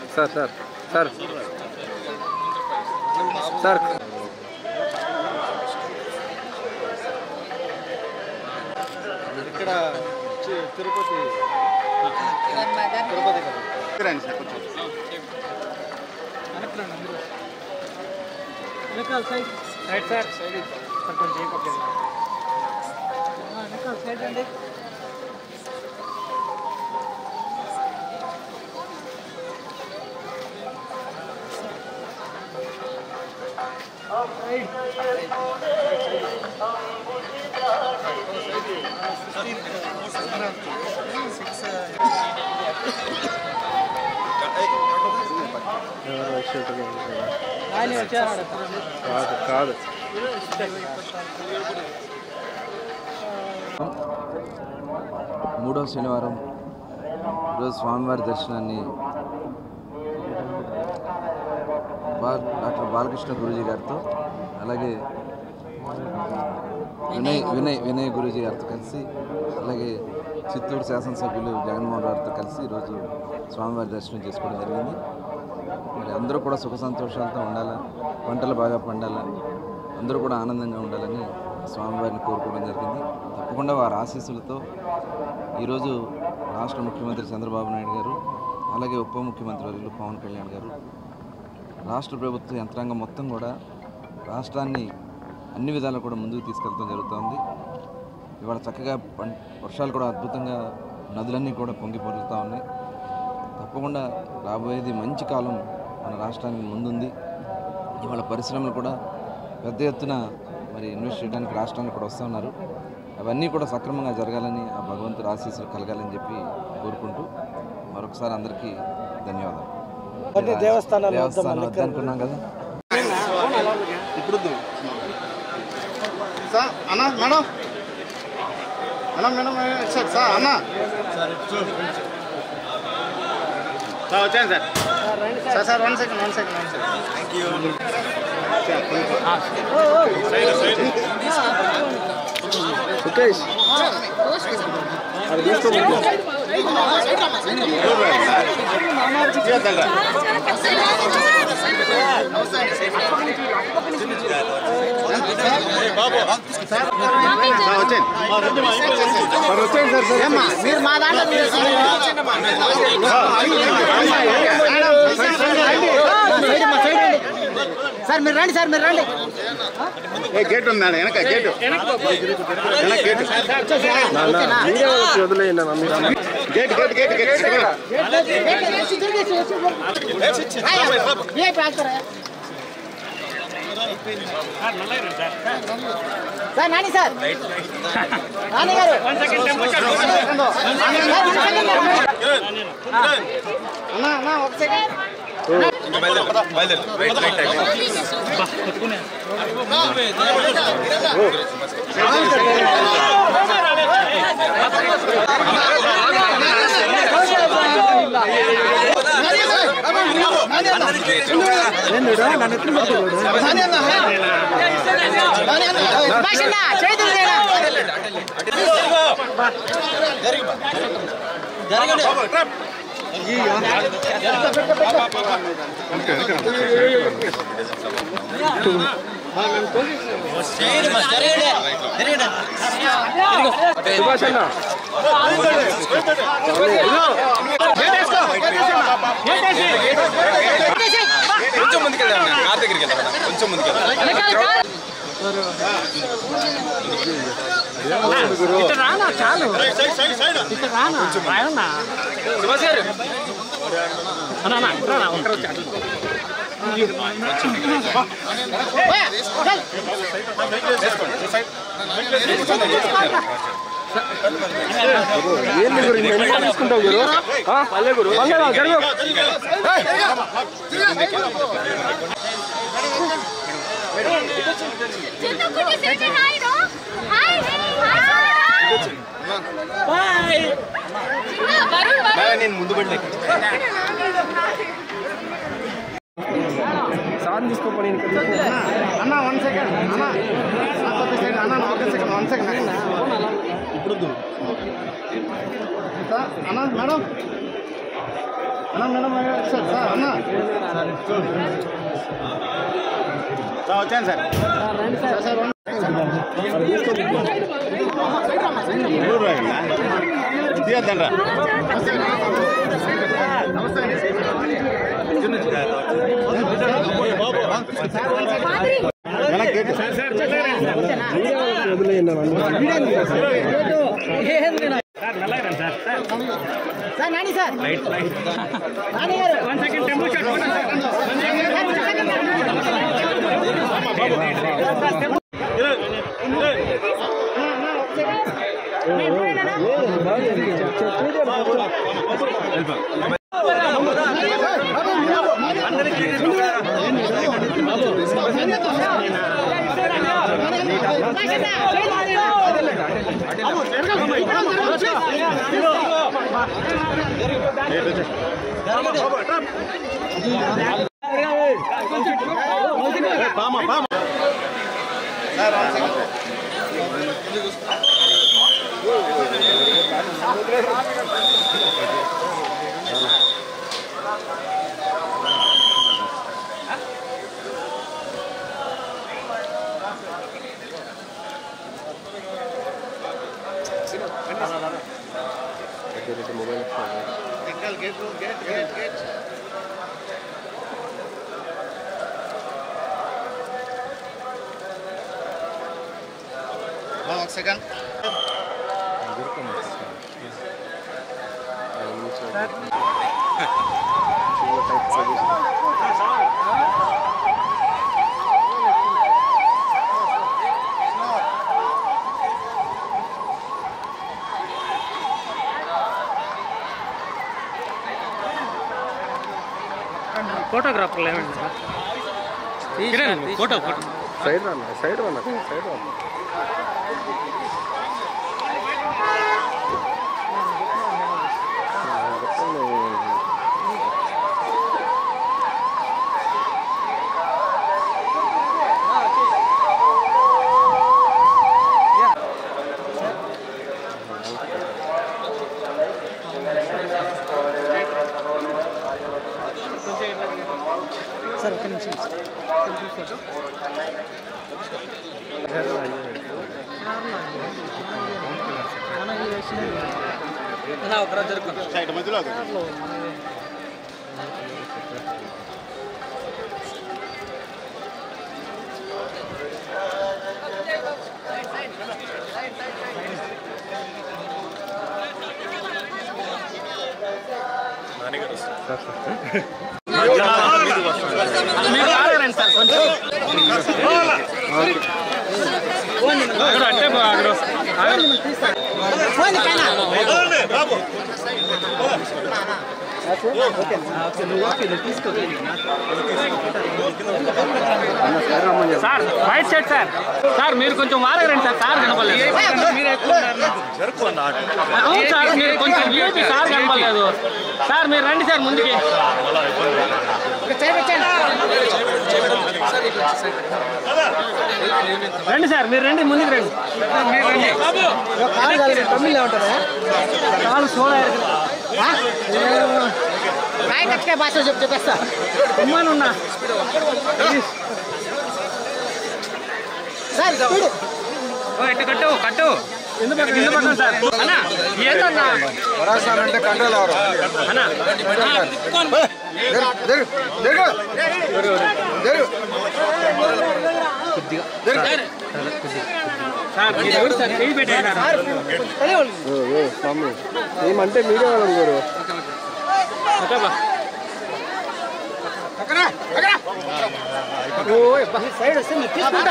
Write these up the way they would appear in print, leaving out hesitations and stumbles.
Sir sir sir sir ఇక్కడ తిరుపతి రండి sir కొంచెం వెనకాల side right sir side sir కొంచెం వెనకాల సైడ్ అండి కాదు మూడవ శనివారం ఈరోజు స్వామివారి దర్శనాన్ని డాక్టర్ బాలకృష్ణ గురూజీ గారితో అలాగే వినయ్ గురూజీ గారితో కలిసి అలాగే చిత్తూరు శాసనసభ్యులు జగన్మోహన్ గారితో కలిసి ఈరోజు స్వామివారి దర్శనం చేసుకోవడం జరిగింది. మరి అందరూ కూడా సుఖ సంతోషాలతో ఉండాలా, పంటలు బాగా పండాలా, అందరూ కూడా ఆనందంగా ఉండాలని స్వామివారిని కోరుకోవడం జరిగింది. తప్పకుండా వారి ఆశీస్సులతో ఈరోజు రాష్ట్ర ముఖ్యమంత్రి చంద్రబాబు నాయుడు గారు అలాగే ఉప ముఖ్యమంత్రి వర్యులు పవన్ కళ్యాణ్ గారు రాష్ట్ర ప్రభుత్వ యంత్రాంగం మొత్తం కూడా రాష్ట్రాన్ని అన్ని విధాలు కూడా ముందుకు తీసుకెళ్తాం జరుగుతోంది. ఇవాళ చక్కగా వర్షాలు కూడా అద్భుతంగా నదులన్నీ కూడా పొంగి పొరులుతూ ఉన్నాయి. తప్పకుండా రాబోయేది మంచి కాలం మన రాష్ట్రానికి ముందుంది. ఇవాళ పరిశ్రమలు కూడా పెద్ద ఎత్తున మరి ఇన్వెస్ట్ చేయడానికి రాష్ట్రానికి కూడా వస్తూ ఉన్నారు. అవన్నీ కూడా సక్రమంగా జరగాలని ఆ భగవంతుడి ఆశీస్సులు కలగాలని చెప్పి కోరుకుంటూ మరొకసారి అందరికీ ధన్యవాదాలు. దేవస్థానాలు వద్దనుకున్నాం కదా ఇప్పుడు అన్నా మేడం అన్నా మేడం సార్ సార్ అన్నా సార్ వచ్చాను sir sir sir one second thank you Sukesh అది తీసుకోండి మీరు మా దాంట్లో సార్ మీరు రండి సార్ మీరు రండి గేట్ ఉంది వెనక gate gate sir Nani sir Nani గారు అన్నా ఒక సెకండ్ కొంచెం ముందుకెళ్ళాను కార్ దగ్గరికి వెళ్ళాను కొంచెం ముందుకెళ్ళాను రానా చాలు రానా తీసుకుంటావు గురు పల్లె గురు జరుగు నేను ముందు పడి సార్ తీసుకోపోయి అన్న 1 సెకండ్ అన్న ఒక సెకండ్ 1 సెకండ్ ఇప్పుడు అన్న మేడం సార్ అన్న వచ్చాను సార్ తీయద్దండ్రా సెకండ్ ఫోటోగ్రాఫర్లు ఏమండి ఫోటో సైడ్ రన్ సార్ ఒక్క నిమిషం ఫోటో ఒకరోజు జరుగుతుంది మధ్యలో sir right side sir sir మీరు కొంచెం వారగరండి సార్ సార్ కనపడలేదు అవును సార్ మీరు కొంచెం వీపీ సార్ కనపడలేదు సార్ మీరు రండి సార్ ముందుకి రండి సార్ మీరు రండి ముందుకు రండి తమిళ ఉంటారా కాలు సోడా భాష చెప్పేస్తా ఉన్నా సార్ ఎట్టు కట్టు ఎందుకు సార్ అన్నా ఏంటన్నా అంటే కంట్రోల్ అవరు అన్నా ఏమంటే మీడియా వాళ్ళం గారు సైడ్ వస్తే మీరు తీసుకుంటే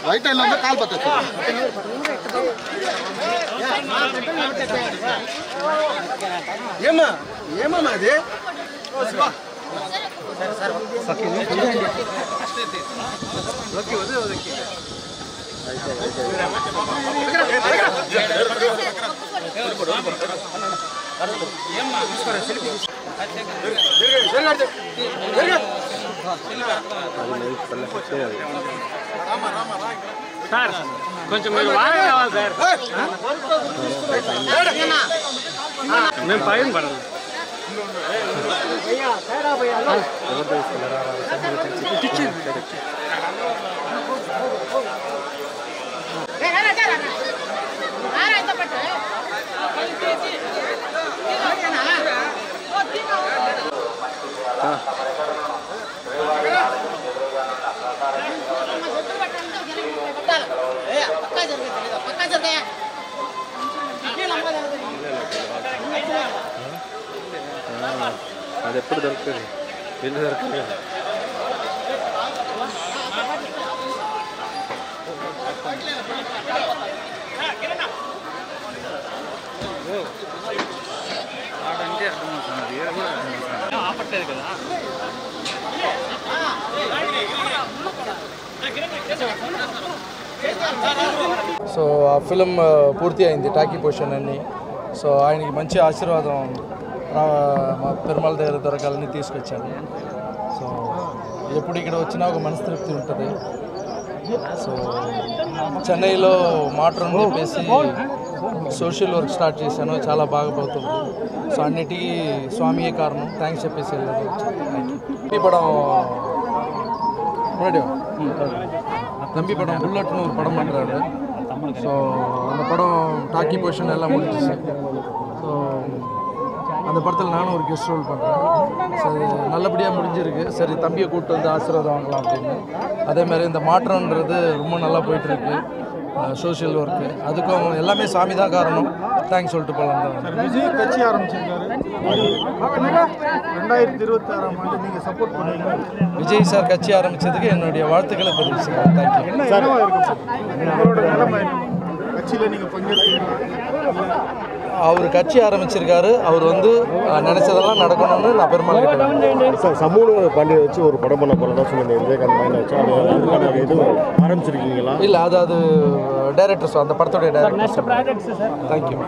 వైట్ లైన్ లో కాల్ పత్త ఏమా అది సార్ కొంచెం మీరు బాగా కావాలి సార్ మేము పైన పడదు అది ఎప్పుడు దొరుకుతుంది వీళ్ళు దొరుకుతుంది ఆపట్లేదు కదా సో ఆ ఫిలిం పూర్తి అయింది టాకీ పొజిషన్ అన్ని సో ఆయనకి మంచి ఆశీర్వాదం మా పెరుమాళ దగ్గర దొరకాలని తీసుకొచ్చాను సో ఎప్పుడు ఇక్కడ వచ్చినా ఒక మనస్తృప్తి ఉంటుంది సో చెన్నైలో మాట్రన్ చెప్పేసి సోషల్ వర్క్ స్టార్ట్ చేశాను చాలా బాగా పోతుంది సో అన్నిటికీ స్వామియే కారణం థ్యాంక్స్ చెప్పేసి వెళ్ళదు படம் முன்னாடி தம்பி படம் புல்லட்னு ஒரு படம் பண்ணுறாரு ஸோ அந்த படம் டாக்கி பொசிஷன் எல்லாம் முடிஞ்சிச்சு ஸோ அந்த படத்தில் நானும் ஒரு கெஸ்ட் ரோல் பண்ணுறேன் ஸோ அது நல்லபடியாக முடிஞ்சிருக்கு சரி தம்பியை கூப்பிட்டு வந்து ஆசீர்வாதம் வாங்கலாம் அப்படின்னு அதேமாதிரி இந்த மாற்றம்ன்றது ரொம்ப நல்லா போயிட்டுருக்கு சோஷியல் ஒர்க்கு அதுக்கும் எல்லாமே சாமி தான் காரணம் தேங்க்ஸ் சொல்லிட்டு போகலாம் தான் விஜய் கட்சி ஆரம்பிச்சிருக்காரு 2026 ஆண்டு நீங்கள் சப்போர்ட் பண்ணுவீங்க விஜய் சார் கட்சி ஆரம்பித்ததுக்கு என்னுடைய வாழ்த்துக்களை தெரிவிச்சுக்கிறேன் தேங்க்யூ என்னவா இருக்கும் உங்களோட நிலைமை கட்சியில் நீங்கள் பங்கேற்கிறீங்களா அவர் கட்சி ஆரம்பிச்சிருக்காரு அவர் வந்து நினைச்சதெல்லாம் நடக்கணும்னு நான் பெருமாள் கிட்ட சமூக பாண்டியை வச்சு ஒரு படம் பண்ண போகிறதா சொல்லுங்கள் விவேகாந்த் மைண்ட் வச்சு அதுக்கான இது ஆரம்பிச்சிருக்கீங்களா இல்லை அது டைரக்டர்ஸ் அந்த படத்துடைய டைரக்டர் தேங்க்யூ